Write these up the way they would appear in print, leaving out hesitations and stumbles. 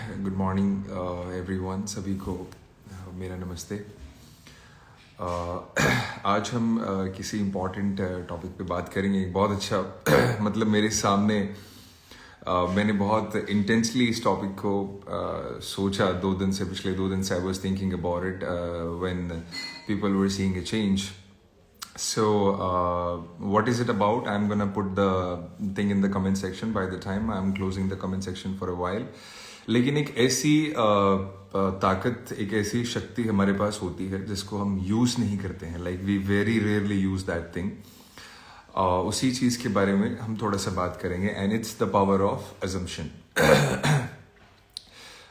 Good morning everyone, सभी को मेरा नमस्ते। आज हम किसी इम्पॉर्टेंट टॉपिक पे बात करेंगे। एक बहुत अच्छा मतलब मेरे सामने मैंने बहुत इंटेंसली इस टॉपिक को सोचा 2 दिन से, पिछले 2 दिन से। आई was thinking about it when people were seeing a change. So, what is it about? I'm gonna put the thing in the comment section by the time I'm closing the comment section for a while. लेकिन एक ऐसी ताकत, एक ऐसी शक्ति हमारे पास होती है जिसको हम यूज नहीं करते हैं. Like we very rarely use that thing. उसी चीज के बारे में हम थोड़ा सा बात करेंगे. And it's the power of assumption.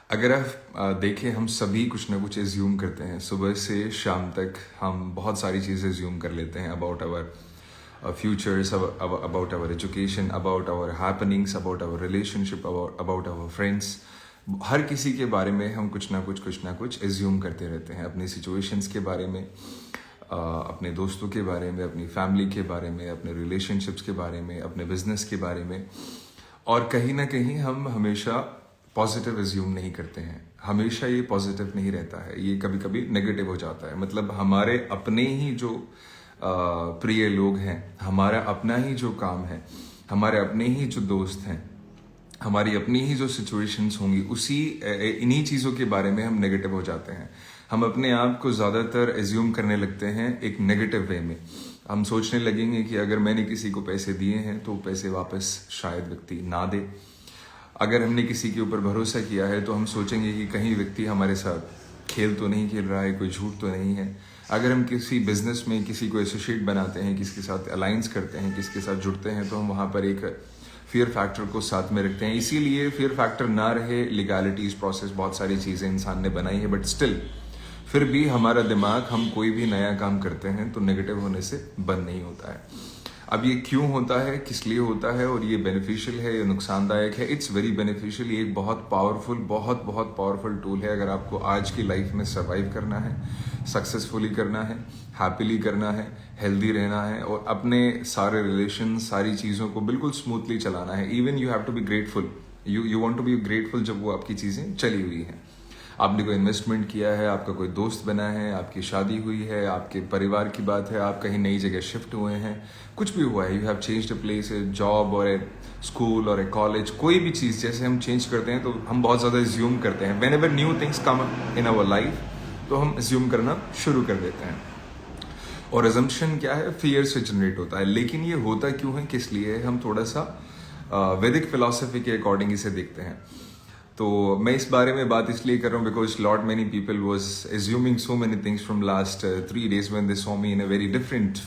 अगर आप देखें, हम सभी कुछ ना कुछ एज्यूम करते हैं. सुबह से शाम तक हम बहुत सारी चीज़ें एज्यूम कर लेते हैं about our futures, about our education, about our happenings, about our relationship, about our friends. हर किसी के बारे में हम कुछ ना कुछ एज्यूम करते रहते हैं. अपनी सिचुएशंस के बारे में, अपने दोस्तों के बारे में, अपनी फैमिली के बारे में, अपने रिलेशनशिप्स के बारे में, अपने बिजनेस के बारे में. और कहीं ना कहीं हम हमेशा पॉजिटिव एज्यूम नहीं करते हैं. हमेशा ये पॉजिटिव नहीं रहता है, ये कभी कभी नेगेटिव हो जाता है. मतलब हमारे अपने ही जो प्रिय लोग हैं, हमारा अपना ही जो काम है, हमारे अपने ही जो दोस्त हैं, हमारी अपनी ही जो सिचुएशंस होंगी, इन्हीं चीज़ों के बारे में हम नेगेटिव हो जाते हैं. हम अपने आप को ज़्यादातर एज्यूम करने लगते हैं एक नेगेटिव वे में. हम सोचने लगेंगे कि अगर मैंने किसी को पैसे दिए हैं तो पैसे वापस शायद व्यक्ति ना दे. अगर हमने किसी के ऊपर भरोसा किया है तो हम सोचेंगे कि कहीं व्यक्ति हमारे साथ खेल तो नहीं खेल रहा है, कोई झूठ तो नहीं है. अगर हम किसी बिजनेस में किसी को एसोसिएट बनाते हैं, किसके साथ अलायंस करते हैं, किसके साथ जुड़ते हैं, तो हम वहाँ पर एक फियर फैक्टर को साथ में रखते हैं. इसीलिए फियर फैक्टर ना रहे, लीगैलिटीज, प्रोसेस, बहुत सारी चीज़ें इंसान ने बनाई है, बट स्टिल फिर भी हमारा दिमाग, हम कोई भी नया काम करते हैं तो नेगेटिव होने से बंद नहीं होता है. अब ये क्यों होता है, किस लिए होता है, और ये बेनिफिशियल है या नुकसानदायक है? It's very beneficial. ये एक बहुत पावरफुल, बहुत पावरफुल टूल है. अगर आपको आज की लाइफ में सर्वाइव करना है, सक्सेसफुली करना है, हैप्पीली करना है, हेल्दी रहना है, और अपने सारे रिलेशन, सारी चीज़ों को बिल्कुल स्मूथली चलाना है. Even you have to be grateful. You want to be grateful जब वो आपकी चीज़ें चली हुई हैं. आपने कोई इन्वेस्टमेंट किया है, आपका कोई दोस्त बना है, आपकी शादी हुई है, आपके परिवार की बात है, आप कहीं नई जगह शिफ्ट हुए हैं, कुछ भी हुआ है, you have changed a place, A job और ए स्कूल और ए कॉलेज, कोई भी चीज़ जैसे हम चेंज करते हैं तो हम बहुत ज़्यादा एज्यूम करते हैं. Whenever new things come in our life तो हम एज्यूम करना शुरू कर देते हैं. और एजम्पशन क्या है? फियर से जनरेट होता है. लेकिन ये होता क्यों है, किस लिए है? हम थोड़ा सा वैदिक फिलॉसफी के अकॉर्डिंग इसे देखते हैं. तो मैं इस बारे में बात इसलिए कर रहा हूँ because lot many people was assuming so many things from last 3 days when they saw me in a very different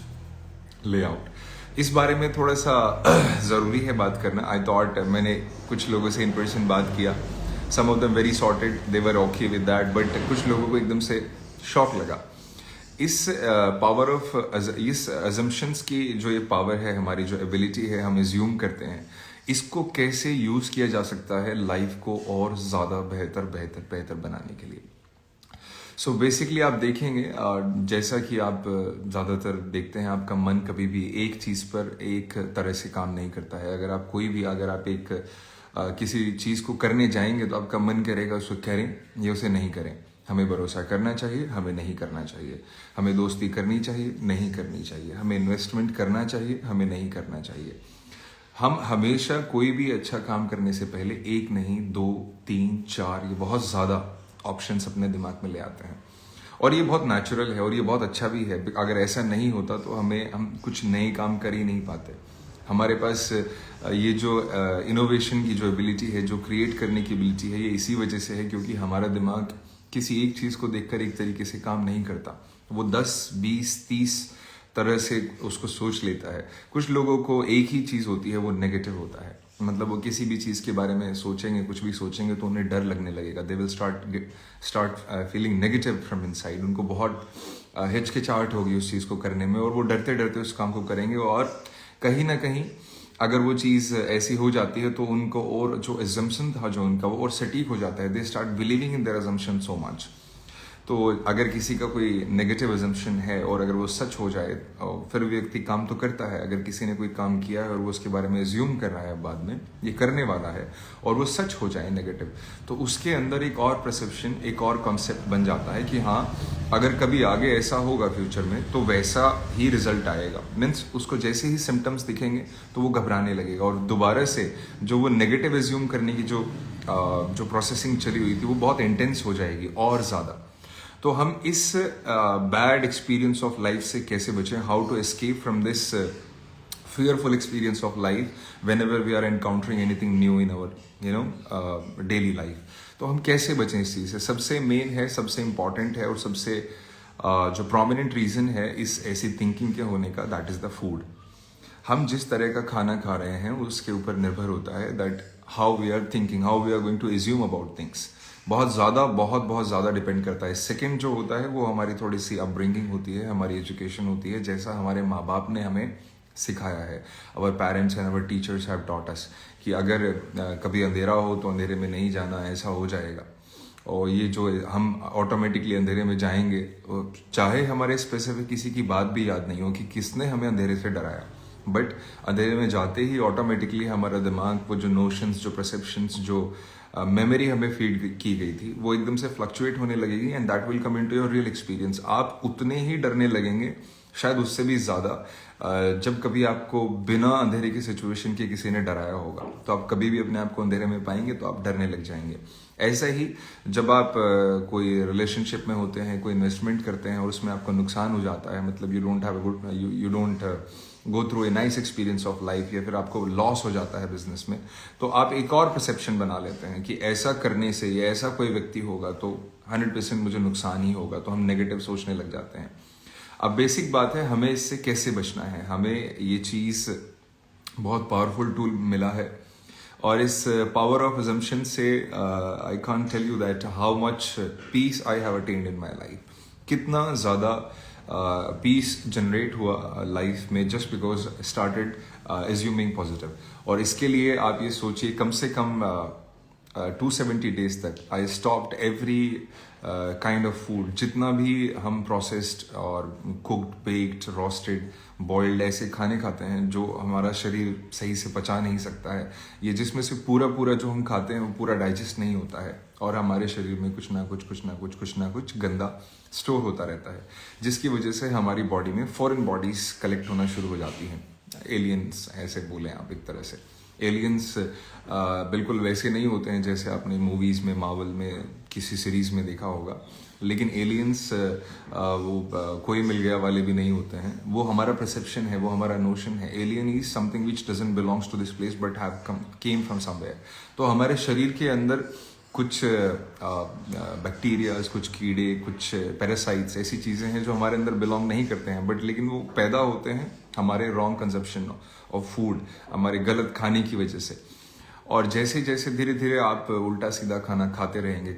layout. इस बारे में थोड़ा सा ज़रूरी है बात करना. आई थॉट, मैंने कुछ लोगों से इन पर्सन बात किया. Some of them very sorted, they were okay with that, but कुछ लोगों को एकदम से शॉक लगा. इस पावर ऑफ इस अजम्पशंस की जो ये पावर है, हमारी जो एबिलिटी है, हम एज्यूम करते हैं, इसको कैसे यूज किया जा सकता है लाइफ को और ज़्यादा बेहतर बनाने के लिए. सो बेसिकली आप देखेंगे, जैसा कि आप ज़्यादातर देखते हैं, आपका मन कभी भी एक चीज़ पर एक तरह से काम नहीं करता है. अगर आप एक किसी चीज़ को करने जाएंगे तो आपका मन करेगा उसको करें या उसे नहीं करें. हमें भरोसा करना चाहिए, हमें नहीं करना चाहिए. हमें दोस्ती करनी चाहिए, नहीं करनी चाहिए. हमें इन्वेस्टमेंट करना चाहिए, हमें नहीं करना चाहिए. हम हमेशा कोई भी अच्छा काम करने से पहले 1 नहीं 2 3 4 ये बहुत ज़्यादा ऑप्शंस अपने दिमाग में ले आते हैं. और ये बहुत नेचुरल है और ये बहुत अच्छा भी है. अगर ऐसा नहीं होता तो हम कुछ नए काम कर ही नहीं पाते. हमारे पास ये जो इनोवेशन की जो एबिलिटी है, जो क्रिएट करने की एबिलिटी है, ये इसी वजह से है क्योंकि हमारा दिमाग किसी एक चीज़ को देखकर एक तरीके से काम नहीं करता. वो 10 20 30 तरह से उसको सोच लेता है. कुछ लोगों को एक ही चीज़ होती है, वो नेगेटिव होता है. मतलब वो किसी भी चीज़ के बारे में सोचेंगे, कुछ भी सोचेंगे तो उन्हें डर लगने लगेगा. They will start feeling negative from inside. उनको बहुत हिचकिचाहट होगी उस चीज़ को करने में, और वो डरते डरते उस काम को करेंगे. और कहीं ना कहीं अगर वो चीज़ ऐसी हो जाती है तो उनको, और जो एजम्पशन था जो उनका, वो और सटीक हो जाता है. They start believing in their assumption so much. तो अगर किसी का कोई नेगेटिव अजम्पशन है और अगर वो सच हो जाए, और फिर व्यक्ति काम तो करता है, अगर किसी ने कोई काम किया है और वो उसके बारे में एज्यूम कर रहा है बाद में ये करने वाला है और वो सच हो जाए नेगेटिव, तो उसके अंदर एक और परसेप्शन, एक और कॉन्सेप्ट बन जाता है कि हाँ, अगर कभी आगे ऐसा होगा फ्यूचर में तो वैसा ही रिजल्ट आएगा। मीन्स उसको जैसे ही सिम्टम्स दिखेंगे तो वो घबराने लगेगा और दोबारा से जो वो नेगेटिव एज्यूम करने की जो प्रोसेसिंग चली हुई थी वो बहुत इंटेंस हो जाएगी और ज़्यादा। तो हम इस बैड एक्सपीरियंस ऑफ लाइफ से कैसे बचें, how to escape from this fearful experience of life whenever we are encountering anything new in our daily life। तो हम कैसे बचें इस चीज़ से? सबसे मेन है, सबसे इम्पॉर्टेंट है और सबसे जो प्रोमिनेंट रीज़न है इस ऐसी थिंकिंग के होने का, दैट इज़ द फूड। हम जिस तरह का खाना खा रहे हैं उसके ऊपर निर्भर होता है that how we are thinking, how we are going to assume about things. बहुत ज़्यादा डिपेंड करता है। सेकंड जो होता है वो हमारी थोड़ी सी अपब्रिंगिंग होती है, हमारी एजुकेशन होती है, जैसा हमारे माँ बाप ने हमें सिखाया है। अवर parents and our teachers have taught us कि अगर कभी अंधेरा हो तो अंधेरे में नहीं जाना, ऐसा हो जाएगा। और ये जो हम ऑटोमेटिकली अंधेरे में जाएंगे, चाहे हमारे स्पेसिफिक किसी की बात भी याद नहीं हो कि किसने हमें अंधेरे से डराया, बट अंधेरे में जाते ही ऑटोमेटिकली हमारा दिमाग, वो जो नोशंस, जो परसेप्शंस, जो मेमोरी हमें फीड की गई थी वो एकदम से फ्लक्चुएट होने लगेगी and that will come into your real experience. आप उतने ही डरने लगेंगे, शायद उससे भी ज़्यादा, जब कभी आपको बिना अंधेरे की सिचुएशन के किसी ने डराया होगा। तो आप कभी भी अपने आप को अंधेरे में पाएंगे तो आप डरने लग जाएंगे। ऐसा ही जब आप कोई रिलेशनशिप में होते हैं, कोई इन्वेस्टमेंट करते हैं और उसमें आपको नुकसान हो जाता है, मतलब you don't go through a nice experience of life, या फिर आपको लॉस हो जाता है बिजनेस में, तो आप एक और परसेप्शन बना लेते हैं कि ऐसा करने से या ऐसा कोई व्यक्ति होगा तो 100% मुझे नुकसान ही होगा, तो हम नेगेटिव सोचने लग जाते हैं। अब बेसिक बात है, हमें इससे कैसे बचना है। हमें ये चीज़ बहुत पावरफुल टूल मिला है और इस पावर ऑफ अजम्पशन से I can't tell you that how much peace I have attained in my life. कितना ज़्यादा पीस जनरेट हुआ लाइफ में just because started assuming positive. और इसके लिए आप ये सोचिए, कम से कम 270 डेज तक I stopped every kind of food. जितना भी हम प्रोसेस्ड और कुक्ड, बेक्ड, रोस्टेड, बॉइल्ड ऐसे खाने खाते हैं जो हमारा शरीर सही से पचा नहीं सकता है, ये जिसमें से पूरा जो हम खाते हैं वो पूरा डाइजेस्ट नहीं होता है और हमारे शरीर में कुछ ना कुछ गंदा स्टोर होता रहता है, जिसकी वजह से हमारी बॉडी में फॉरेन बॉडीज कलेक्ट होना शुरू हो जाती हैं। एलियंस ऐसे बोलें आप एक तरह से। एलियंस बिल्कुल वैसे नहीं होते हैं जैसे आपने मूवीज़ में, मार्वल में, किसी सीरीज़ में देखा होगा, लेकिन एलियंस कोई मिल गया वाले भी नहीं होते हैं। वो हमारा परसेप्शन है, वो हमारा नोशन है। Alien is something which doesn't belongs to this place but have came from somewhere. तो हमारे शरीर के अंदर कुछ बैक्टीरियाज, कुछ कीड़े, कुछ पैरासाइट्स, ऐसी चीज़ें हैं जो हमारे अंदर बिलोंग नहीं करते हैं, बट लेकिन वो पैदा होते हैं हमारे रॉन्ग कंजप्शन ऑफ फूड, हमारे गलत खाने की वजह से। और जैसे जैसे धीरे धीरे आप उल्टा सीधा खाना खाते रहेंगे,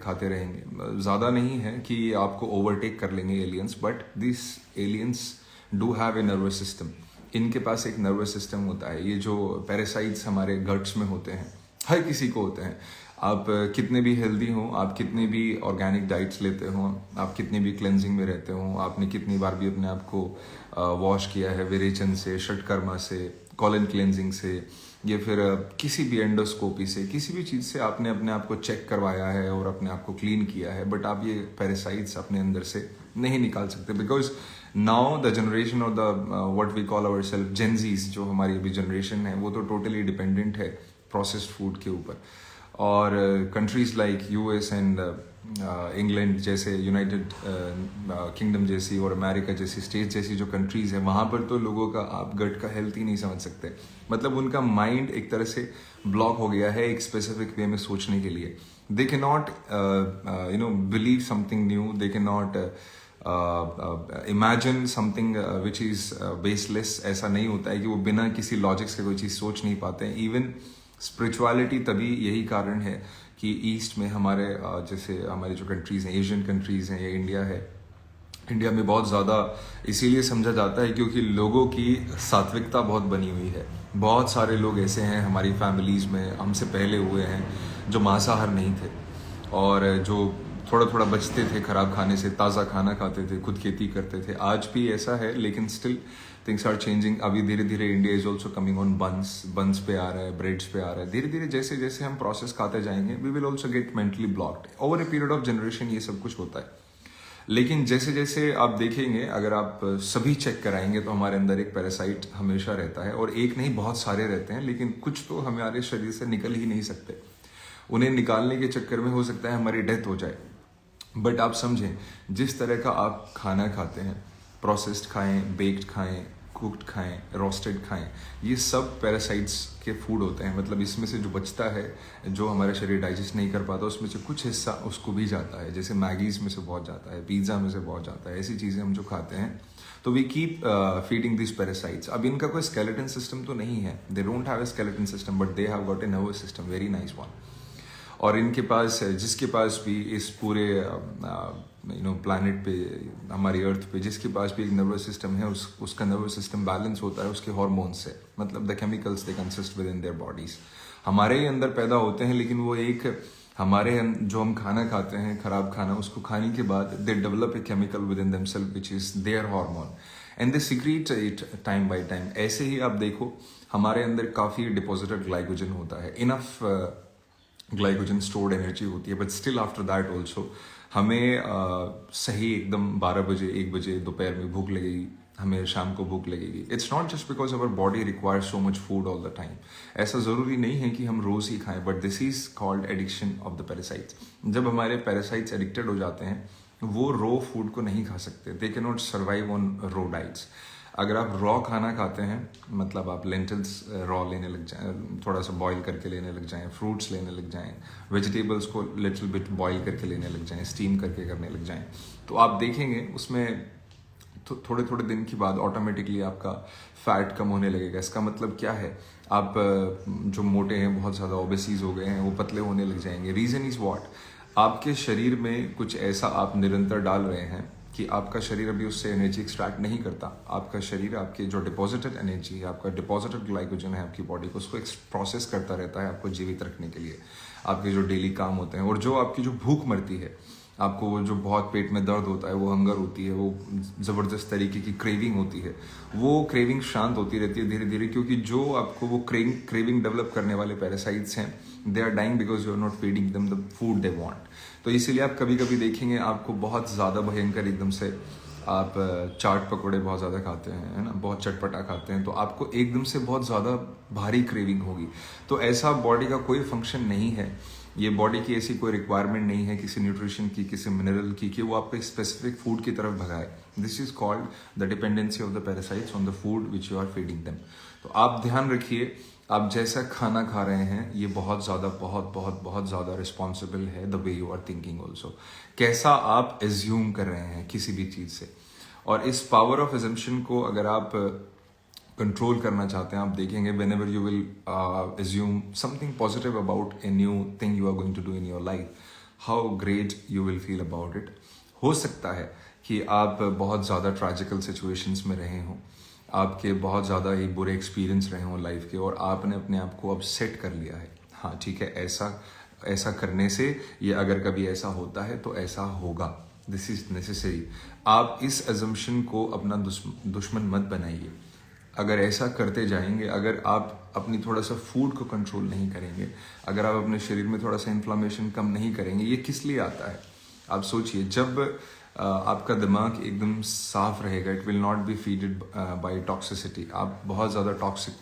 ज़्यादा नहीं है कि आपको ओवरटेक कर लेंगे aliens, but this aliens do have a nervous system. इनके पास एक नर्वस सिस्टम होता है। ये जो पैरासाइट्स हमारे गट्स में होते हैं, हर किसी को होते हैं। आप कितने भी हेल्दी हो, आप कितने भी ऑर्गेनिक डाइट्स लेते हो, आप कितने भी क्लेंजिंग में रहते हो, आपने कितनी बार भी अपने आप को वॉश किया है विरेचन से, षटकर्मा से, कॉलन क्लेंजिंग से, या फिर किसी भी एंडोस्कोपी से, किसी भी चीज़ से आपने अपने आप को चेक करवाया है और अपने आप को क्लीन किया है, बट आप ये पैरासाइट्स अपने अंदर से नहीं निकाल सकते। Because now the generation of the what we call our self Gen Zs, जो हमारी अभी जनरेशन है, वो तो टोटली डिपेंडेंट है प्रोसेस्ड फूड के ऊपर। और countries like US and England जैसे, यूनाइटेड किंगडम जैसी और अमेरिका जैसी स्टेट जैसी जो कंट्रीज़ हैं, वहाँ पर तो लोगों का आप गट का हेल्थ ही नहीं समझ सकते। मतलब उनका माइंड एक तरह से ब्लॉक हो गया है एक स्पेसिफिक वे में सोचने के लिए। दे can not believe something new, they can not imagine something which is baseless. ऐसा नहीं होता है कि वो बिना किसी लॉजिक से कोई चीज़ सोच नहीं पाते हैं। इवन स्पिरिचुअलिटी, तभी यही कारण है कि ईस्ट में हमारे जैसे हमारी जो कंट्रीज़ हैं, एशियन कंट्रीज़ हैं या इंडिया है, इंडिया में बहुत ज़्यादा इसीलिए समझा जाता है क्योंकि लोगों की सात्विकता बहुत बनी हुई है। बहुत सारे लोग ऐसे हैं हमारी फैमिलीज़ में, हमसे पहले हुए हैं, जो मांसाहार नहीं थे और जो थोड़ा थोड़ा बचते थे खराब खाने से, ताज़ा खाना खाते थे, खुद खेती करते थे। आज भी ऐसा है, लेकिन स्टिल थिंग्स आर चेंजिंग। अभी धीरे धीरे India is also coming on बंस पे आ रहा है, ब्रेड्स पे आ रहा है। धीरे धीरे जैसे जैसे हम प्रोसेस खाते जाएंगे, we will also get mentally blocked. Over a period of generation ये सब कुछ होता है। लेकिन जैसे जैसे आप देखेंगे, अगर आप सभी चेक कराएंगे तो हमारे अंदर एक पैरासाइट हमेशा रहता है, और एक नहीं बहुत सारे रहते हैं, लेकिन कुछ तो हमारे शरीर से निकल ही नहीं सकते। उन्हें निकालने के चक्कर में हो सकता है हमारी डेथ हो जाए। बट आप समझें, जिस तरह का आप खाना खाते हैं, प्रोसेस्ड खाएं, बेक्ड खाएं, कुक्ड खाएं, रोस्टेड खाएं, ये सब पैरासाइट्स के फूड होते हैं। मतलब इसमें से जो बचता है, जो हमारा शरीर डाइजेस्ट नहीं कर पाता, उसमें से कुछ हिस्सा उसको भी जाता है। जैसे मैगीज में से बहुत जाता है, पिज्ज़ा में से बहुत जाता है, ऐसी चीज़ें हम जो खाते हैं, तो we keep feeding this parasites. अब इनका कोई स्केलेटन सिस्टम तो नहीं है, they don't have a skeleton system, but they have got a nervous system, very nice one. और इनके पास, जिसके पास भी इस पूरे प्लैनेट पे, हमारी अर्थ पे, जिसके पास भी एक नर्वस सिस्टम है, उसका नर्वस सिस्टम बैलेंस होता है उसके हार्मोन्स से। मतलब the chemicals they consist with in their bodies, हमारे ही अंदर पैदा होते हैं, लेकिन वो एक हमारे जो हम खाना खाते हैं, खराब खाना, उसको खाने के बाद they develop a chemical within themselves which is their hormone, and they secrete it time by time. ऐसे ही आप देखो, हमारे अंदर काफ़ी डिपॉजिटेड ग्लाइकोजन होता है, इनफ ग्लाइकोजन स्टोर्ड एनर्जी होती है, but still after that also हमें सही एकदम 12 बजे 1 बजे दोपहर में भूख लगेगी, हमें शाम को भूख लगेगी। It's not just because our body requires so much food all the time. ऐसा ज़रूरी नहीं है कि हम रोज़ ही खाएं, but this is called addiction of the parasites. जब हमारे पैरासाइट्स एडिक्टेड हो जाते हैं, वो रो फूड को नहीं खा सकते, they can not survive on raw diets. अगर आप रॉ खाना खाते हैं, मतलब आप लेंटिल्स रॉ लेने लग जाएं, थोड़ा सा बॉईल करके लेने लग जाएं, फ्रूट्स लेने लग जाएं, वेजिटेबल्स को लिटिल बिट बॉईल करके लेने लग जाएं, स्टीम करके करने लग जाएं, तो आप देखेंगे उसमें थोड़े थोड़े दिन के बाद ऑटोमेटिकली आपका फैट कम होने लगेगा। इसका मतलब क्या है, आप जो मोटे हैं, बहुत ज़्यादा ओबेसीज हो गए हैं, वो पतले होने लग जाएंगे। रीज़न इज़ व्हाट, आपके शरीर में कुछ ऐसा आप निरंतर डाल रहे हैं कि आपका शरीर अभी उससे एनर्जी एक्सट्रैक्ट नहीं करता। आपका शरीर आपके जो डिपॉजिटेड एनर्जी है, आपका डिपॉजिटेड ग्लाइकोजन है आपकी बॉडी को, उसको प्रोसेस करता रहता है आपको जीवित रखने के लिए, आपके जो डेली काम होते हैं। और जो आपकी जो भूख मरती है, आपको वो जो बहुत पेट में दर्द होता है, वो हंगर होती है, वो ज़बरदस्त तरीके की क्रेविंग होती है, वो क्रेविंग शांत होती रहती है धीरे धीरे, क्योंकि जो आपको वो क्रेविंग डेवलप करने वाले पैरासाइट्स हैं, they are dying because you are not feeding them the food they want. तो इसीलिए आप कभी कभी देखेंगे आपको बहुत ज़्यादा भयंकर एकदम से आप चाट पकौड़े बहुत ज़्यादा खाते हैं, है ना, बहुत चटपटा खाते हैं, तो आपको एकदम से बहुत ज़्यादा भारी क्रेविंग होगी। तो ऐसा बॉडी का कोई फंक्शन नहीं है, ये बॉडी की ऐसी कोई रिक्वायरमेंट नहीं है किसी न्यूट्रिशन की, किसी मिनरल की, कि वो आपको एक स्पेसिफिक फूड की तरफ भगाए। This is called the dependency of the parasites on the food which you are feeding them. तो आप ध्यान रखिए, आप जैसा खाना खा रहे हैं, ये बहुत ज़्यादा बहुत ज़्यादा रिस्पॉन्सिबल है the way you are thinking also, कैसा आप एज्यूम कर रहे हैं किसी भी चीज़ से। और इस पावर ऑफ एजम्पशन को अगर आप कंट्रोल करना चाहते हैं, आप देखेंगे whenever you will assume something positive about a new thing you are going to do in your life, how great you will feel about it. हो सकता है कि आप बहुत ज़्यादा ट्रैजिकल सिचुएशंस में रहे हों, आपके बहुत ज़्यादा ही बुरे एक्सपीरियंस रहे हों लाइफ के, और आपने अपने आप को अब सेट कर लिया है, हाँ ठीक है, ऐसा करने से, ये अगर कभी ऐसा होता है तो ऐसा होगा, दिस इज नेसेसरी। आप इस एजम्पशन को अपना दुश्मन मत बनाइए। अगर ऐसा करते जाएंगे, अगर आप अपनी थोड़ा सा फूड को कंट्रोल नहीं करेंगे, अगर आप अपने शरीर में थोड़ा सा इन्फ्लामेशन कम नहीं करेंगे, ये किस लिए आता है आप सोचिए। जब आपका दिमाग एकदम साफ रहेगा, it will not be feeded by toxicity. आप बहुत ज़्यादा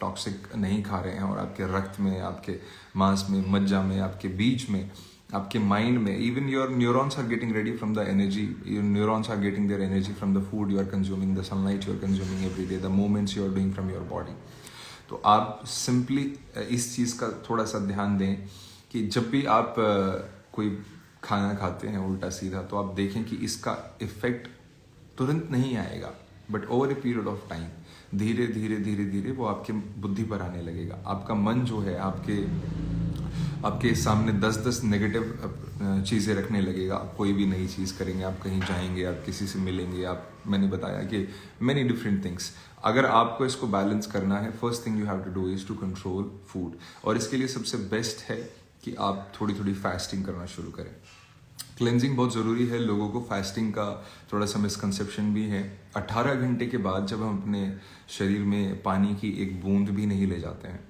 टॉक्सिक नहीं खा रहे हैं, और आपके रक्त में, आपके मांस में, मज्जा में, आपके बीज में, आपके माइंड में, even your neurons are getting ready from the energy, your neurons are getting their energy from the food you are consuming, the sunlight you are consuming every day, the movements you are doing from your body. तो आप simply इस चीज़ का थोड़ा सा ध्यान दें कि जब भी आप कोई खाना खाते हैं उल्टा सीधा, तो आप देखें कि इसका इफेक्ट तुरंत नहीं आएगा, but over a period of time धीरे धीरे धीरे धीरे वो आपके बुद्धि पर आने लगेगा। आपका मन जो है आपके सामने 10-10 नेगेटिव चीज़ें रखने लगेगा। आप कोई भी नई चीज़ करेंगे, आप कहीं जाएंगे, आप किसी से मिलेंगे, मैंने बताया कि मैनी डिफरेंट थिंग्स। अगर आपको इसको बैलेंस करना है, first thing you have to do is to control food, और इसके लिए सबसे बेस्ट है कि आप थोड़ी थोड़ी फास्टिंग करना शुरू करें। क्लेंजिंग बहुत ज़रूरी है। लोगों को फास्टिंग का थोड़ा सा मिसकंसेप्शन भी है। 18 घंटे के बाद जब हम अपने शरीर में पानी की एक बूंद भी नहीं ले जाते हैं,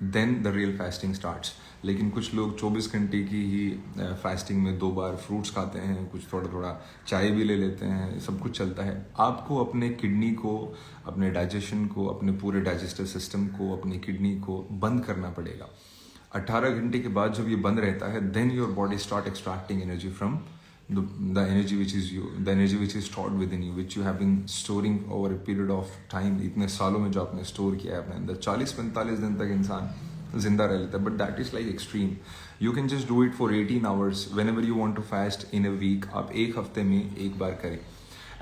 then the real fasting starts. लेकिन कुछ लोग 24 घंटे की ही फास्टिंग में 2 बार फ्रूट्स खाते हैं, कुछ थोड़ा थोड़ा चाय भी ले लेते हैं, सब कुछ चलता है। आपको अपने किडनी को, अपने डाइजेशन को, अपने पूरे डाइजेस्टिव सिस्टम को, अपनी किडनी को बंद करना पड़ेगा। 18 घंटे के बाद जब ये बंद रहता है, then your body start extracting energy from the energy which is you, the energy which is stored within you, which you have been storing over a period of time। इतने सालों में जो आपने स्टोर किया है अपने अंदर, 40-45 दिन तक इंसान जिंदा रह लेता है। But that is like extreme. You can just do it for 18 hours whenever you want to fast in a week. आप एक हफ्ते में एक बार करें।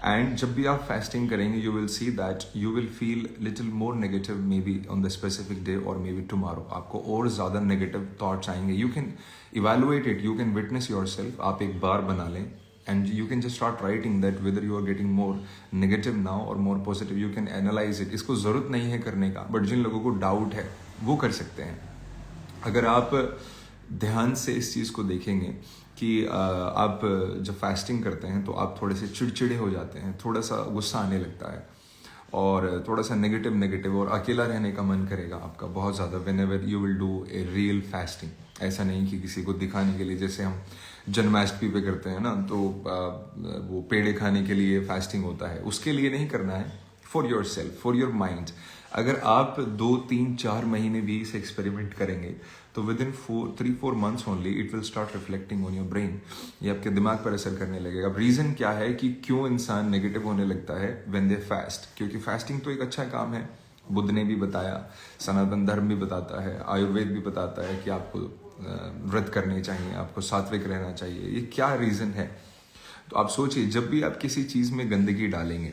एंड जब भी आप फास्टिंग करेंगे, you will see that you will feel little more negative maybe on the specific day और मे बी टुमारो। आपको और ज़्यादा नेगेटिव थॉट्स आएंगे। You can evaluate it, you can witness yourself. आप एक बार बना लें and you can just start writing that whether you are getting more negative now और more positive. You can analyse it. इसको ज़रूरत नहीं है करने का, बट जिन लोगों को डाउट है वो कर सकते हैं। अगर आप ध्यान से इस चीज़ को देखेंगे कि आप जब फास्टिंग करते हैं तो आप थोड़े से चिड़चिड़े हो जाते हैं, थोड़ा सा गुस्सा आने लगता है और थोड़ा सा नेगेटिव और अकेला रहने का मन करेगा आपका बहुत ज़्यादा when ever you will do a real fasting. ऐसा नहीं कि किसी को दिखाने के लिए, जैसे हम जन्माष्टमी पे करते हैं ना, तो वो पेड़े खाने के लिए फास्टिंग होता है, उसके लिए नहीं करना है। For your self, for your mind. अगर आप 2, 3, 4 महीने भी इसे एक्सपेरिमेंट करेंगे तो with in 3-4 months only it will start reflecting on your brain. ये आपके दिमाग पर असर करने लगेगा। अब रीज़न क्या है कि क्यों इंसान नेगेटिव होने लगता है व्हेन दे फास्ट? क्योंकि फास्टिंग तो एक अच्छा काम है, बुद्ध ने भी बताया, सनातन धर्म भी बताता है, आयुर्वेद भी बताता है कि आपको व्रत करने चाहिए, आपको सात्विक रहना चाहिए। ये क्या रीज़न है? तो आप सोचिए, जब भी आप किसी चीज़ में गंदगी डालेंगे,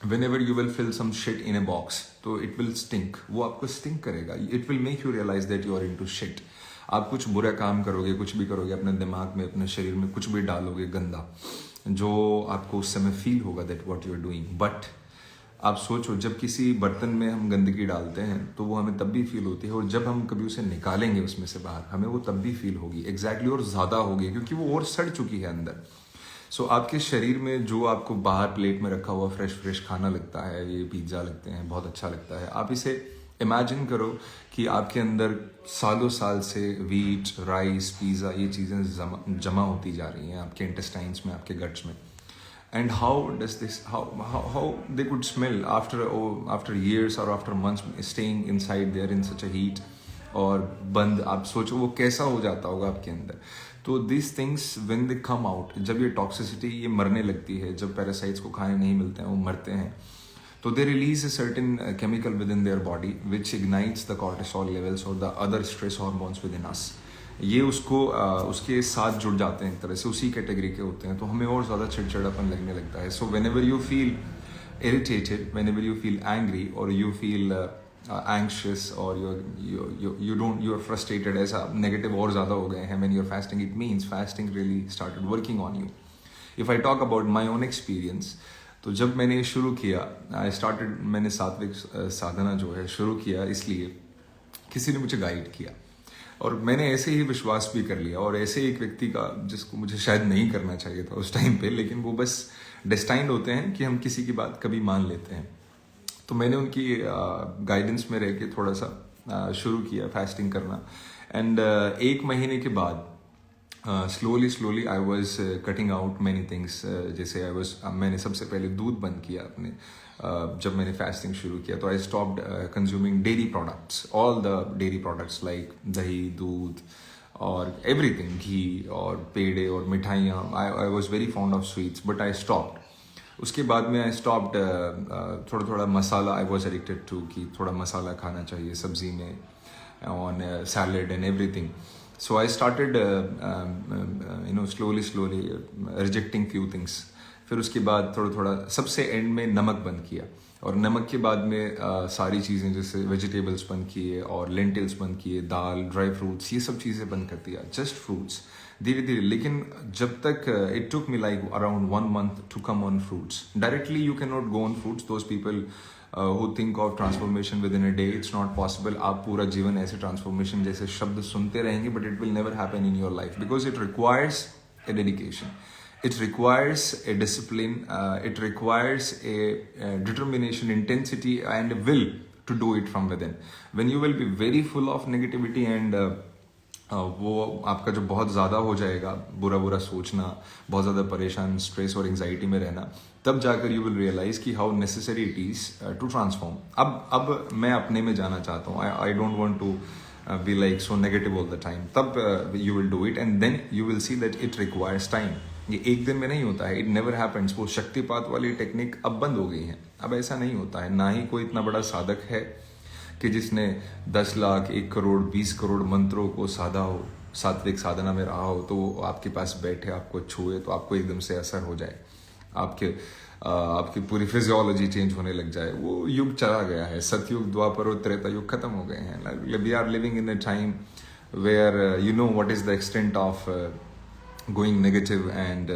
whenever you will fill some shit in a box, तो it will stink, वो आपको stink करेगा। It will make you realize that you are into shit। आप कुछ बुरा काम करोगे, कुछ भी करोगे, अपने दिमाग में, अपने शरीर में कुछ भी डालोगे गंदा, जो आपको उस समय फील होगा that what you are doing। But आप सोचो, जब किसी बर्तन में हम गंदगी डालते हैं तो वो हमें तब भी फील होती है, और जब हम कभी उसे निकालेंगे उसमें से बाहर, हमें वो तब भी फील होगी एग्जैक्टली, और ज़्यादा होगी, क्योंकि वो और सड़ चुकी है अंदर। सो आपके शरीर में जो आपको बाहर प्लेट में रखा हुआ फ्रेश खाना लगता है, ये पिज्ज़ा लगते हैं, बहुत अच्छा लगता है, आप इसे इमेजिन करो कि आपके अंदर सालों साल से वीट, राइस, पिज़्ज़ा, ये चीज़ें जमा होती जा रही हैं आपके इंटेस्टाइन्स में, आपके गट्स में। And how does this, how they could smell after years और after months staying inside there in such a heat, और बंद। आप सोचो वो कैसा हो जाता होगा आपके अंदर। तो this things when they come out, जब ये टॉक्सिसिटी ये मरने लगती है, जब पैरासाइट्स को खाने नहीं मिलते हैं, वो मरते हैं, तो they release a certain chemical within their body which ignites the cortisol levels और the other stress hormones within us. ये उसको उसके साथ जुड़ जाते हैं, एक तरह से उसी कैटेगरी के होते हैं, तो हमें और ज़्यादा चिड़चिड़ापन लगने लगता है। So whenever you feel irritated, whenever you feel angry और you feel anxious or you are frustrated, ऐसा negative और ज़्यादा हो गए हैं when you're fasting, it means fasting really started working on you। If I talk about my own experience, तो जब मैंने शुरू किया, मैंने सात्विक साधना जो है शुरू किया, इसलिए किसी ने मुझे गाइड किया और मैंने ऐसे ही विश्वास भी कर लिया, और ऐसे एक व्यक्ति का जिसको मुझे शायद नहीं करना चाहिए था उस टाइम पे, लेकिन वो बस डेस्टाइंड होते हैं कि हम किसी की बात कभी मान लेते हैं। तो मैंने उनकी गाइडेंस में रह के थोड़ा सा शुरू किया फास्टिंग करना। एंड 1 महीने के बाद slowly I was cutting out many things. जैसे मैंने सबसे पहले दूध बंद किया अपने, जब मैंने फास्टिंग शुरू किया तो I stopped consuming dairy products, all the dairy products like दही, दूध और एवरीथिंग, घी और पेड़े और मिठाइयाँ। I was very fond of sweets but I stopped. उसके बाद में आई स्टॉप्ड थोड़ा मसाला, आई वॉज एडिक्टेड टू, कि थोड़ा मसाला खाना चाहिए सब्जी में, on salad and everything. So I started slowly rejecting few things. फिर उसके बाद थोड़ा सबसे एंड में नमक बंद किया, और नमक के बाद में सारी चीज़ें जैसे वेजिटेबल्स बंद किए और लेंटिल्स बंद किए, दाल, ड्राई फ्रूट्स, ये सब चीज़ें बंद कर दिया, जस्ट फ्रूट्स धीरे धीरे। लेकिन जब तक it took me like around 1 month to come on fruits. Directly you can not go on fruits, those people who think of transformation within a day, it's not possible। आप पूरा जीवन ऐसे transformation जैसे शब्द सुनते रहेंगे, but it will never happen in your life because it requires a dedication. It requires a discipline, it requires a determination, intensity, and a will to do it from within. When you will be very full of negativity and वो आपका जो बहुत ज़्यादा हो जाएगा, बुरा बुरा सोचना, बहुत ज़्यादा परेशान, स्ट्रेस और एंजाइटी में रहना, तब जाकर यू विल रियलाइज कि how necessary it is to transform. अब मैं अपने में जाना चाहता हूँ. I don't want to be like so negative all the time. तब you will do it and then you will see that it requires time. ये एक दिन में नहीं होता है. It never happens. वो शक्तिपात वाली टेक्निक अब बंद हो गई है. अब ऐसा नहीं होता है. ना ही कोई इतना बड़ा साधक है कि जिसने 10 लाख, 1 करोड़, 20 करोड़ मंत्रों को साधा हो, सात्विक साधना में रहा हो, तो वो आपके पास बैठे, आपको छुए तो आपको एकदम से असर हो जाए, आपकी पूरी फिजियोलॉजी चेंज होने लग जाए. वो युग चला गया है. सतयुग, द्वापर और त्रेता युग खत्म हो गए हैं. We are living in a time where you know what is the extent of going negative and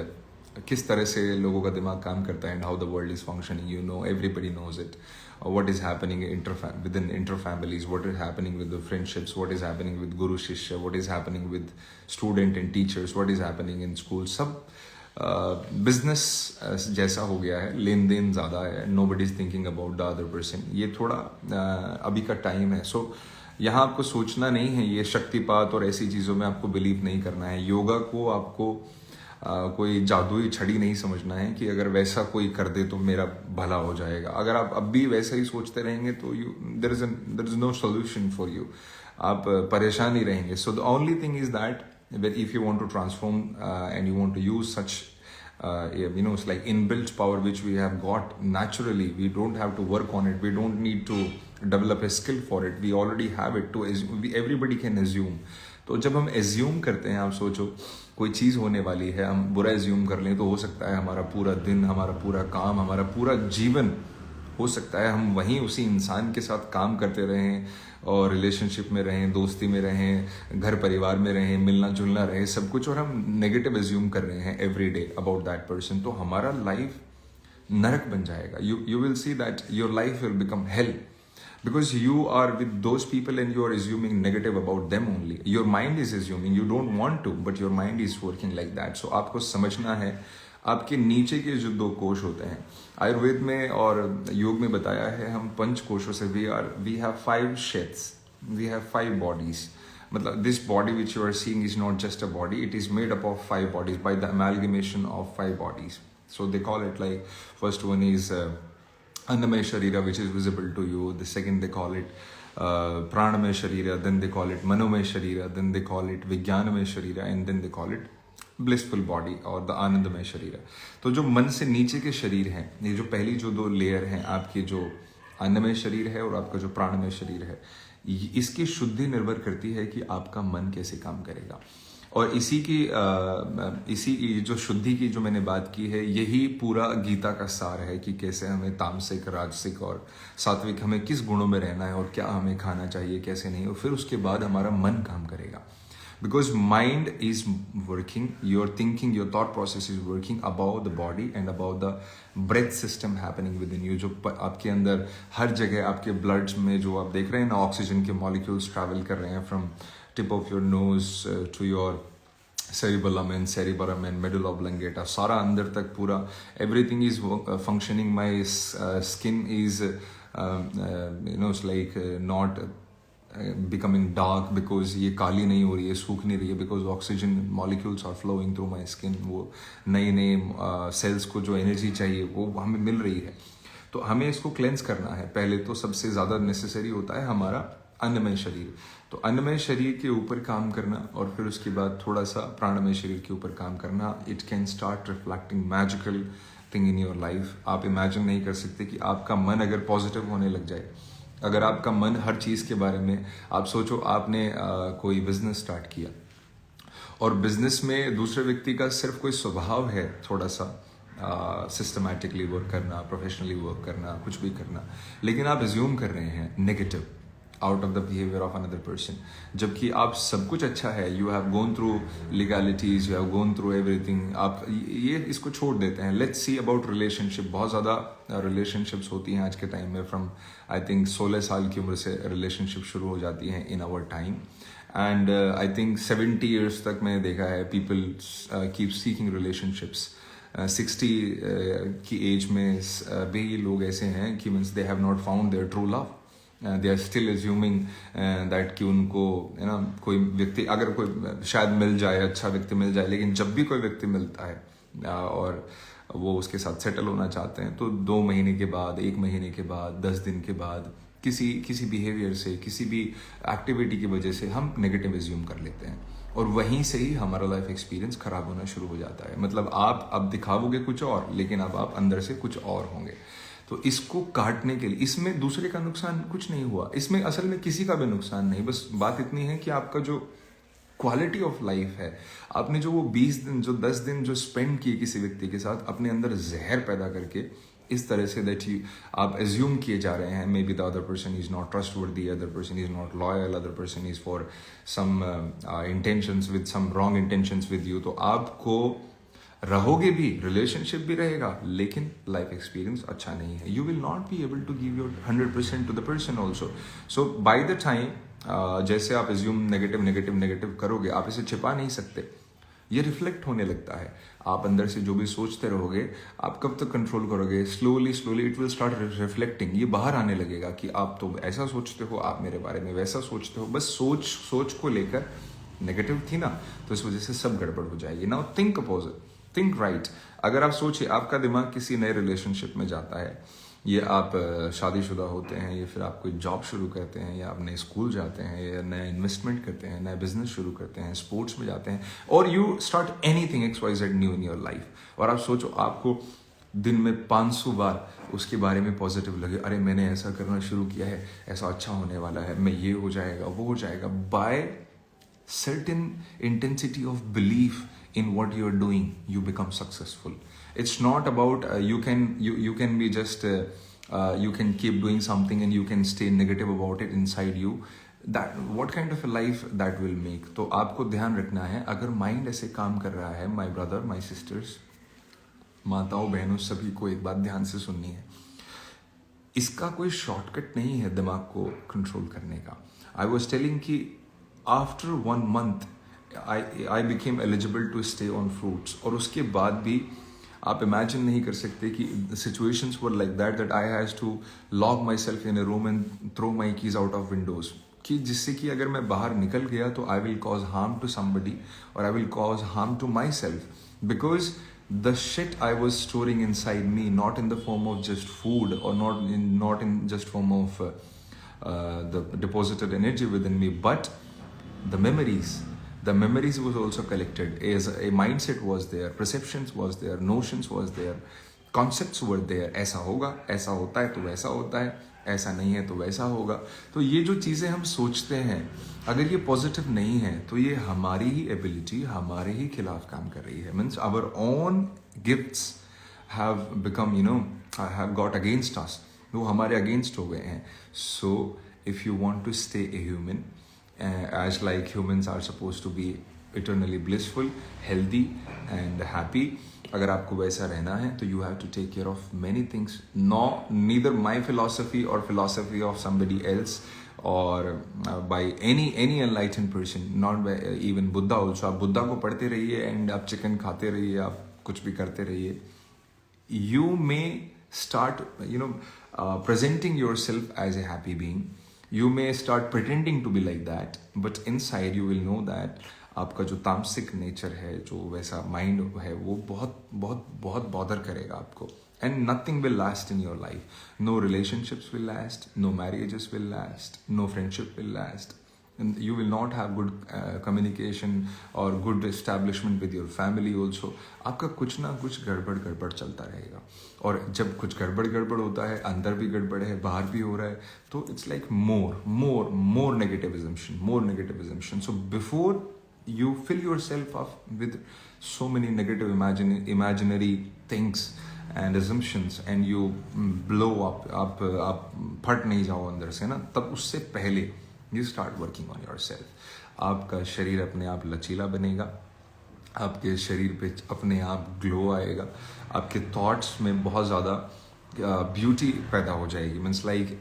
किस तरह से लोगों का दिमाग काम करता है, and how the world is functioning. You know, everybody knows it. What is happening within inter-families, what is happening with the friendships, what is happening with guru shishya, what is happening with student and teachers, what is happening in school. सब business जैसा हो गया है. लेन then ज़्यादा है. nobody is thinking about the other person. ये थोड़ा अभी का टाइम है. सो यहाँ आपको सोचना नहीं है, ये शक्तिपात और ऐसी चीज़ों में आपको बिलीव नहीं करना है. योगा को आपको कोई जादुई छड़ी नहीं समझना है कि अगर वैसा कोई कर दे तो मेरा भला हो जाएगा. अगर आप अब भी वैसा ही सोचते रहेंगे तो there is no solution for you. आप परेशान ही रहेंगे. So the only thing is that if you want to transform and you want to use such it's like inbuilt power which we have got naturally. We don't have to work on it. We don't need to develop a skill for it. We already have it. To everybody can assume. तो जब हम assume करते हैं, आप सोचो कोई चीज़ होने वाली है, हम बुरा एज्यूम कर लें तो हो सकता है हमारा पूरा दिन, हमारा पूरा काम, हमारा पूरा जीवन, हो सकता है हम वहीं उसी इंसान के साथ काम करते रहें और रिलेशनशिप में रहें, दोस्ती में रहें, घर परिवार में रहें, मिलना जुलना रहे, सब कुछ, और हम नेगेटिव एज्यूम कर रहे हैं every day about that person. तो हमारा लाइफ नरक बन जाएगा. You will see that your life will become hello. Because you are with those people and you are assuming negative about them only. Your mind is assuming. You don't want to, but your mind is working like that. So आपको समझना है आपके नीचे के जो 2 कोश होते हैं. आयुर्वेद में और योग में बताया है हम 5 कोशों से we have 5 sheds. We have 5 bodies. मतलब this body which you are seeing is not just a body. It is made up of 5 bodies by the amalgamation of 5 bodies. So they call it like, first one is Annamaya Sharira, which is visible to you. The second they call it Pranamaya Sharira, then they call it Manomaya Sharira, then they call it Vijnanamaya Sharira, and then they call it blissful body और the Anandamaya Sharira. तो जो मन से नीचे के शरीर हैं, ये जो पहली जो 2 लेयर हैं, आपके जो अन्नमय शरीर है और आपका जो प्राणमय शरीर है, इसकी शुद्धि निर्भर करती है कि आपका मन कैसे काम करेगा. और इसी जो शुद्धि की जो मैंने बात की है, यही पूरा गीता का सार है कि कैसे हमें तामसिक, राजसिक और सात्विक, हमें किस गुणों में रहना है और क्या हमें खाना चाहिए, कैसे नहीं, और फिर उसके बाद हमारा मन काम करेगा. Because mind is working, your thinking, your thought process is working above the body and above the breath system happening within you. जो आपके अंदर हर जगह आपके ब्लड्स में जो आप देख रहे हैं ना, ऑक्सीजन के मॉलिक्यूल्स ट्रैवल कर रहे हैं from tip of your nose to your cerebellum and medulla oblongata, सारा अंदर तक पूरा everything is functioning. My skin is it's like not becoming dark because ये काली नहीं हो रही है, सूख नहीं रही है, because oxygen molecules are flowing through my skin. वो नए सेल्स को जो एनर्जी चाहिए वो हमें मिल रही है. तो हमें इसको क्लेंस करना है. पहले तो सबसे ज़्यादा नेसेसरी होता है हमारा अन्नमय शरीर. तो अन्नमय शरीर के ऊपर काम करना और फिर उसके बाद थोड़ा सा प्राणमय शरीर के ऊपर काम करना. It can start reflecting magical thing in your life. आप इमेजिन नहीं कर सकते कि आपका मन अगर पॉजिटिव होने लग जाए, अगर आपका मन हर चीज़ के बारे में, आप सोचो आपने कोई बिजनेस स्टार्ट किया और बिजनेस में दूसरे व्यक्ति का सिर्फ कोई स्वभाव है थोड़ा सा सिस्टमैटिकली वर्क करना, प्रोफेशनली वर्क करना, कुछ भी करना, लेकिन आप एज्यूम कर रहे हैं negative out of the behaviour of another person, जबकि आप सब कुछ अच्छा है. You have gone through legalities, you have gone through everything. आप ये इसको छोड़ देते हैं. Let's see about relationship. बहुत ज़्यादा रिलेशनशिप्स होती हैं आज के टाइम में. फ्रॉम आई थिंक 16 साल की उम्र से रिलेशनशिप शुरू हो जाती हैं in our time. And I think 70 years तक मैंने देखा है पीपल कीप सीकिंग रिलेशनशिप्स. 60 की एज में भी लोग ऐसे हैं कि means they have not found their true love. They are still assuming that कि उनको कोई व्यक्ति अगर कोई शायद मिल जाए, अच्छा व्यक्ति मिल जाए, लेकिन जब भी कोई व्यक्ति मिलता है और वो उसके साथ सेटल होना चाहते हैं तो 2 महीने के बाद, 1 महीने के बाद, 10 दिन के बाद किसी बिहेवियर से, किसी भी एक्टिविटी की वजह से हम नेगेटिव एज्यूम कर लेते हैं और वहीं से ही हमारा लाइफ एक्सपीरियंस खराब होना शुरू हो जाता है. मतलब आप अब दिखाओगे कुछ और, लेकिन अब आप अंदर से कुछ और होंगे. तो इसको काटने के लिए, इसमें दूसरे का नुकसान कुछ नहीं हुआ, इसमें असल में किसी का भी नुकसान नहीं. बस बात इतनी है कि आपका जो क्वालिटी ऑफ लाइफ है, आपने जो वो 20 दिन, जो 10 दिन जो स्पेंड किए किसी व्यक्ति के साथ, अपने अंदर जहर पैदा करके इस तरह से दैट यू आप एज्यूम किए जा रहे हैं maybe the other person is not trustworthy, other person is not loyal, other person is for some intentions with some wrong intentions with you. तो आपको रहोगे भी, रिलेशनशिप भी रहेगा, लेकिन लाइफ एक्सपीरियंस अच्छा नहीं है. You will not be able to give your 100% to the person also. So by the time जैसे आप एज्यूम नेगेटिव नेगेटिव नेगेटिव करोगे, आप इसे छिपा नहीं सकते, ये रिफ्लेक्ट होने लगता है. आप अंदर से जो भी सोचते रहोगे, आप कब तक कंट्रोल करोगे? Slowly slowly it will start reflecting. ये बाहर आने लगेगा कि आप तो ऐसा सोचते हो, आप मेरे बारे में वैसा सोचते हो. बस सोच को लेकर नेगेटिव थी ना, तो इस वजह से सब गड़बड़ हो जाएगी. Now think opposite, think right. अगर आप सोचिए, आपका दिमाग किसी नए रिलेशनशिप में जाता है, ये आप शादीशुदा होते हैं, या फिर आप कोई जॉब शुरू करते हैं, या आप नए स्कूल जाते हैं, या नया इन्वेस्टमेंट करते हैं, नया बिजनेस शुरू करते हैं, स्पोर्ट्स में जाते हैं, और you start anything XYZ new in your life. और आप सोचो, आपको दिन में 500 बार उसके बारे में पॉजिटिव लगे, अरे मैंने ऐसा करना शुरू किया है, ऐसा अच्छा होने वाला है, मैं ये हो जाएगा, वो हो जाएगा. By certain intensity of belief in what you're doing, you become successful. It's not about you can be just you can keep doing something and you can stay negative about it inside you. That what kind of a life that will make. तो आपको ध्यान रखना है, अगर mind ऐसे काम कर रहा है, माय ब्रदर, माय सिस्टर्स, माताओं बहनों, सभी को एक बात ध्यान से सुननी है, इसका कोई शॉर्टकट नहीं है दिमाग को कंट्रोल करने का. आई वॉज टेलिंग कि after 1 month I became eligible to stay on fruits. और उसके बाद भी आप इमेजिन नहीं कर सकते कि situations were like that I has to lock myself in a room and throw my keys out of windows, कि जिससे कि अगर मैं बाहर निकल गया तो I will cause harm to somebody और I will cause harm to myself, because the shit I was storing inside me, not in the form of just food or not in just form of the deposited energy within me, but the memories was also collected. As a mindset was there, perceptions was there, notions was there, concepts were there. ऐसा होगा, ऐसा होता है तो वैसा होता है, ऐसा नहीं है तो वैसा होगा. तो ये जो चीज़ें हम सोचते हैं, अगर ये पॉजिटिव नहीं है तो ये हमारी ही एबिलिटी, हमारे ही खिलाफ काम कर रही है. Means our own gifts have become have got against us, वो हमारे अगेंस्ट हो गए हैं. So if you want to stay a human, as like humans are supposed to be eternally blissful, healthy and happy, अगर आपको वैसा रहना है तो you have to take care of many things. Neither my philosophy or philosophy of somebody else or by any enlightened person, not by even Buddha also. आप बुद्धा को पढ़ते रहिए and आप चिकन खाते रहिए, आप कुछ भी करते रहिए. You may start presenting yourself as a happy being. You may start pretending to be like that, but inside you will know that आपका जो तामसिक नेचर है, जो वैसा माइंड है, वो बहुत बहुत बहुत बॉदर करेगा आपको. And nothing will last in your life. No relationships will last, no marriages will last, no friendship will last. And you will not have good communication or good establishment with your family also. आपका कुछ ना कुछ गड़बड़ चलता रहेगा. और जब कुछ गड़बड़ होता है, अंदर भी गड़बड़ है, बाहर भी हो रहा है, तो it's like more negative assumption. So before you fill yourself up with so many negative imaginary things and assumptions and you blow up, आप फट नहीं जाओ अंदर से ना, तब उससे पहले you start working on yourself. आपका शरीर अपने आप लचीला बनेगा, आपके शरीर पे अपने आप ग्लो आएगा, आपके थॉट्स में बहुत ज़्यादा ब्यूटी पैदा हो जाएगी. Means like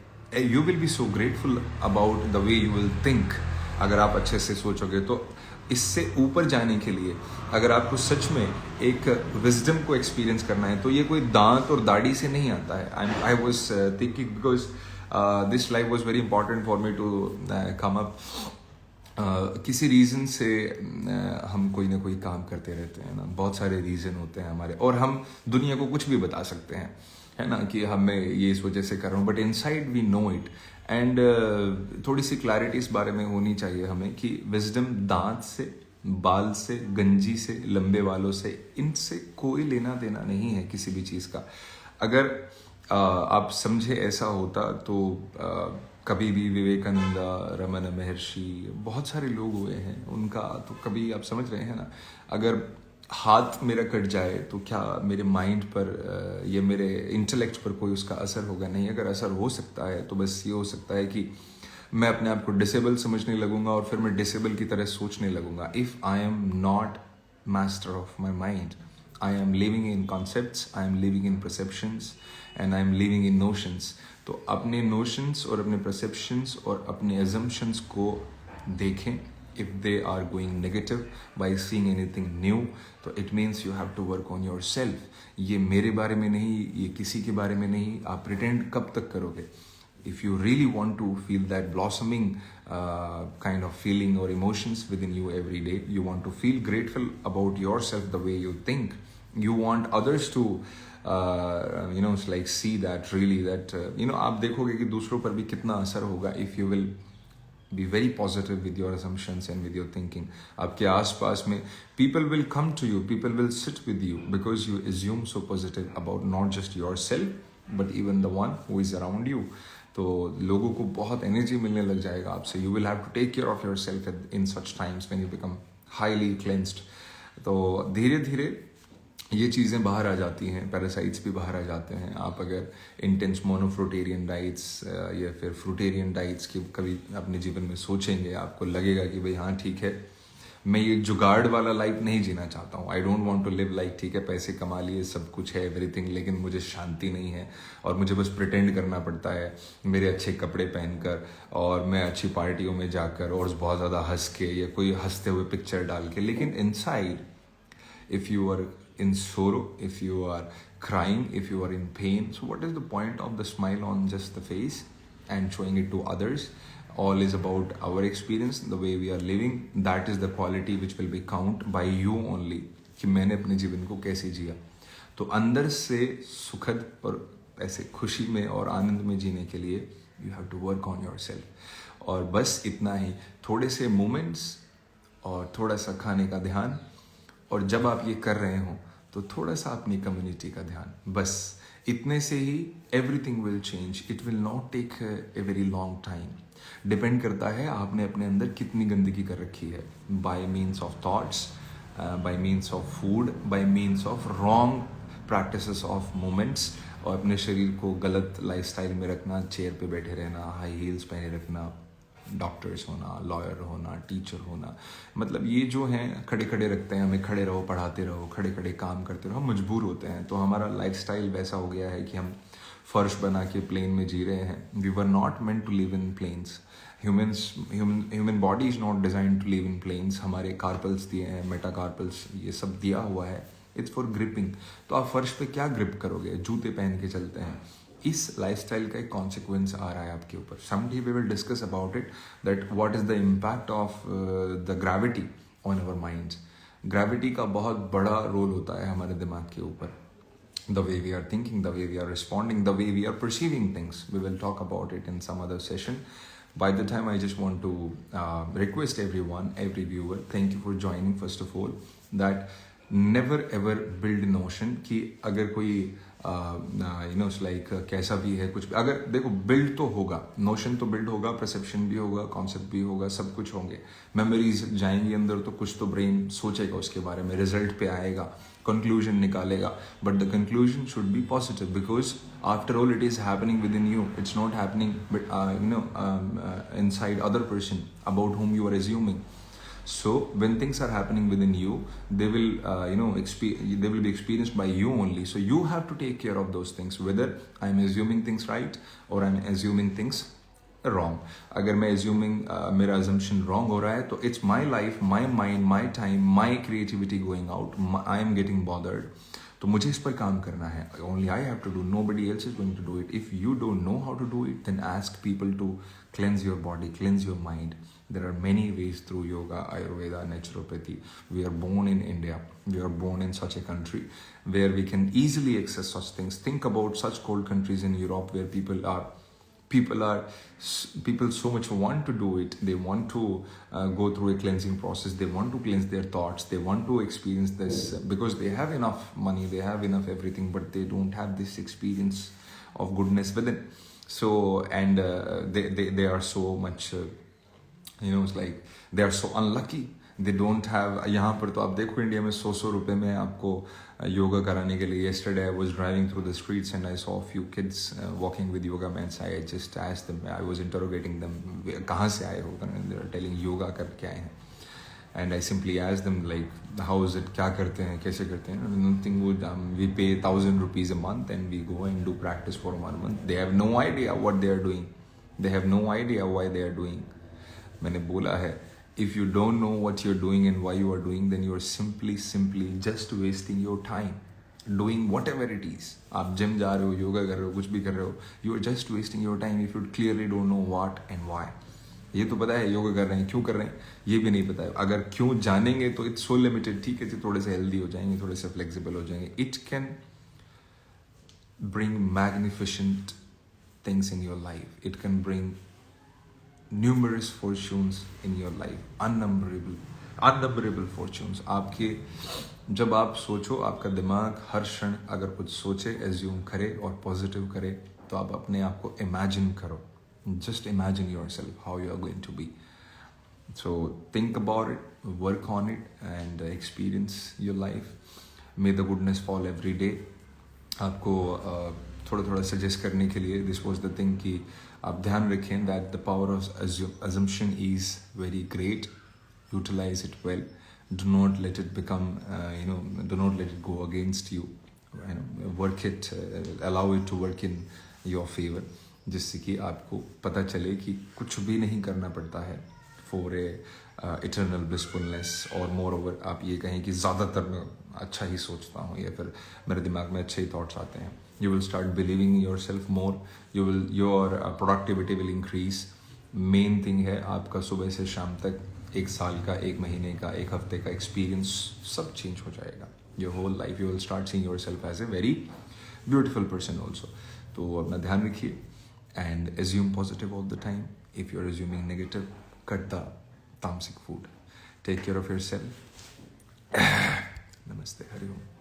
you will be so grateful about the way you will think अगर आप अच्छे से सोचोगे तो इससे ऊपर जाने के लिए अगर आपको सच में एक विजडम को एक्सपीरियंस करना है तो ये कोई दांत और दाढ़ी से नहीं आता है. I was thinking because this life was very important for me to come up. किसी रीज़न से हम कोई ना कोई काम करते रहते हैं ना. बहुत सारे रीज़न होते हैं हमारे, और हम दुनिया को कुछ भी बता सकते हैं, है ना, कि हमें ये इस वजह से कर रहा हूँ, but inside we know it. And थोड़ी सी क्लैरिटी इस बारे में होनी चाहिए हमें कि विजडम दांत से, बाल से, गंजी से, लंबे बालों से, इनसे कोई लेना देना नहीं है किसी भी चीज़ का. अगर आप समझे ऐसा होता तो कभी भी विवेकानंदा, रमन महर्षि, बहुत सारे लोग हुए हैं उनका, तो कभी आप समझ रहे हैं ना, अगर हाथ मेरा कट जाए तो क्या मेरे माइंड पर या मेरे इंटेलेक्ट पर कोई उसका असर होगा? नहीं. अगर असर हो सकता है तो बस ये हो सकता है कि मैं अपने आप को डिसेबल समझने लगूंगा और फिर मैं डिसेबल की तरह सोचने लगूंगा. If I am not master of my mind, I am living in concepts, I am living in perceptions and I am living in notions. तो अपने notions और अपने perceptions और अपने assumptions को देखें. If they are going negative by seeing anything new, तो it means you have to work on yourself. ये मेरे बारे में नहीं, ये किसी के बारे में नहीं. आप pretend कब तक करोगे? If you really want to feel that blossoming kind of feeling or emotions within you every day, you want to feel grateful about yourself the way you think. You want others to it's like see that really that आप देखोगे कि दूसरों पर भी कितना असर होगा if you will be very positive with your assumptions and with your thinking. आपके आसपास में people will come to you, people will sit with you because you assume so positive about not just yourself but even the one who is around you. तो लोगों को बहुत energy मिलने लग जाएगा आपसे. You will have to take care of yourself in such times when you become highly cleansed. तो धीरे धीरे ये चीज़ें बाहर आ जाती हैं, पैरासाइट्स भी बाहर आ जाते हैं. आप अगर इंटेंस मोनोफ्रूटेरियन डाइट्स या फिर फ्रूटेरियन डाइट्स की कभी अपने जीवन में सोचेंगे, आपको लगेगा कि भाई हाँ ठीक है, मैं ये जुगाड़ वाला लाइफ नहीं जीना चाहता हूँ. I don't want to live like ठीक है पैसे कमा लिए, सब कुछ है, एवरीथिंग, लेकिन मुझे शांति नहीं है और मुझे बस प्रिटेंड करना पड़ता है मेरे अच्छे कपड़े पहनकर और मैं अच्छी पार्टियों में जाकर और बहुत ज़्यादा हंस के या कोई हंसते हुए पिक्चर डाल के. लेकिन inside if you are in sorrow, if you are crying, if you are in pain, so what is the point of the smile on just the face and showing it to others? All is about our experience, the way we are living. That is the quality which will be count by you only, कि मैंने अपने जीवन को कैसे जिया. तो अंदर से सुखद और ऐसे खुशी में और आनंद में जीने के लिए you have to work on yourself. और बस इतना ही, थोड़े से मोमेंट्स और थोड़ा सा खाने का ध्यान, और जब आप ये कर रहे हो तो थोड़ा सा अपनी कम्युनिटी का ध्यान, बस इतने से ही everything will change. It will not take a very long time. Depend करता है आपने अपने अंदर कितनी गंदगी कर रखी है, bye means of thoughts, bye means of food, bye means of wrong practices of moments, और अपने शरीर को गलत लाइफस्टाइल में रखना, चेयर पे बैठे रहना, हाई हील्स पहने रखना, डॉक्टर्स होना, लॉयर होना, टीचर होना. मतलब ये जो हैं खड़े खड़े रखते हैं हमें, खड़े रहो, पढ़ाते रहो, खड़े खड़े काम करते रहो. हम मजबूर होते हैं, तो हमारा लाइफस्टाइल वैसा हो गया है कि हम फर्श बना के प्लेन में जी रहे हैं. We were not meant to live in plains. Human body is not design to live in plains. हमारे कार्पल्स दिए हैं, मेटाकार्पल्स, ये सब दिया हुआ है. It's for gripping. तो आप फर्श पे क्या ग्रिप करोगे? जूते पहन के चलते हैं. इस लाइफस्टाइल का एक कॉन्सिक्वेंस आ रहा है आपके ऊपर. Someday we will discuss about it, that what is the impact of the gravity on our minds. Gravity का बहुत बड़ा रोल होता है हमारे दिमाग के ऊपर. The way we are thinking, the way we are responding, the way we are perceiving things. We will talk about it in some other session. By the time, I just want to request everyone, every viewer, thank you for joining first of all, that never ever build notion कि अगर कोई कैसा भी है कुछ भी, अगर देखो बिल्ड तो होगा, नोशन तो बिल्ड होगा, परसेप्शन भी होगा, कॉन्सेप्ट भी होगा, सब कुछ होंगे, मेमोरीज जाएंगी अंदर, तो कुछ तो ब्रेन सोचेगा उसके बारे में, रिजल्ट पे आएगा, कंक्लूजन निकालेगा. But the conclusion should be positive, because after all it is happening with in you. It's not happening inside other person about whom you are assuming. So when things are happening within you, they will they will be experienced by you only. So you have to take care of those things, whether I'm assuming things right or I'm assuming things wrong. अगर मैं assuming मेरा assumption wrong हो रहा है तो it's my life, my mind, my time, my creativity going out, I am getting bothered. तो मुझे इस पर काम करना है. Only I have to do, nobody else is going to do it. If you don't know how to do it, then ask people to cleanse your body, cleanse your mind. There are many ways through yoga, Ayurveda, naturopathy. We are born in India. We are born in such a country where we can easily access such things. Think about such cold countries in Europe where people so much want to do it. They want to go through a cleansing process. They want to cleanse their thoughts. They want to experience this because they have enough money, they have enough everything, but they don't have this experience of goodness within. So and they are so much it's like they are so unlucky. They don't have. यहाँ पर तो आप देखो India में 100 रुपए में आपको योगा कराने के लिए. Yesterday I was driving through the streets and I saw a few kids walking with yoga mats. I just asked them, I was interrogating them, कहाँ से आए हो? And they were telling yoga करके आए हैं. And I simply asked them like, how is it? क्या करते हैं? कैसे करते हैं? Nothing would. We pay 1,000 rupees a month and we go and do practice for 1 month. They have no idea what they are doing. They have no idea why they are doing. मैंने बोला है, if you don't know what you're doing and why you are doing, then you are simply just wasting your time doing whatever it is. आप gym जा रहे हो, योगा कर रहे हो, कुछ भी कर रहे हो, you are just wasting your time if you clearly don't know what and why. ये तो पता है योगा कर रहे हैं, क्यों कर रहे हैं ये भी नहीं पता है. अगर क्यों जानेंगे तो इट्स सो लिमिटेड. ठीक है, थोड़े से हेल्दी हो जाएंगे, थोड़े से फ्लेक्सिबल हो जाएंगे. It can bring magnificent things in your life. It can bring numerous fortunes in your life, unnumberable fortunes. आपके जब आप सोचो, आपका दिमाग हर क्षण अगर कुछ सोचे, एज्यूम करे और पॉजिटिव करे, तो आप अपने आप को इमेजिन करो. Just imagine yourself how you are going to be. So think about it, work on it and experience your life. May the goodness fall every day. आपको थोड़ा सजेस्ट करने के लिए दिस वॉज द थिंग कि आप ध्यान रखें that the power of assumption is very great. Utilize it well. Do not let it become do not let it go against you. Work it, allow it to work in your favor, जिससे कि आपको पता चले कि कुछ भी नहीं करना पड़ता है for a eternal blissfulness. और मोर ओवर आप ये कहें कि ज़्यादातर मैं अच्छा ही सोचता हूँ या फिर मेरे दिमाग में अच्छे ही थॉट्स आते हैं. You will start believing in yourself more. Your productivity will increase. Main thing है आपका सुबह से शाम तक 1 साल का, 1 महीने का, 1 हफ्ते का एक्सपीरियंस सब चेंज हो जाएगा. Your whole life you will start seeing yourself as a very beautiful person also. तो अपना ध्यान रखिए and assume positive all the time. If you are assuming negative, cut the tamasic food. Take care of yourself. Namaste. Hari Om.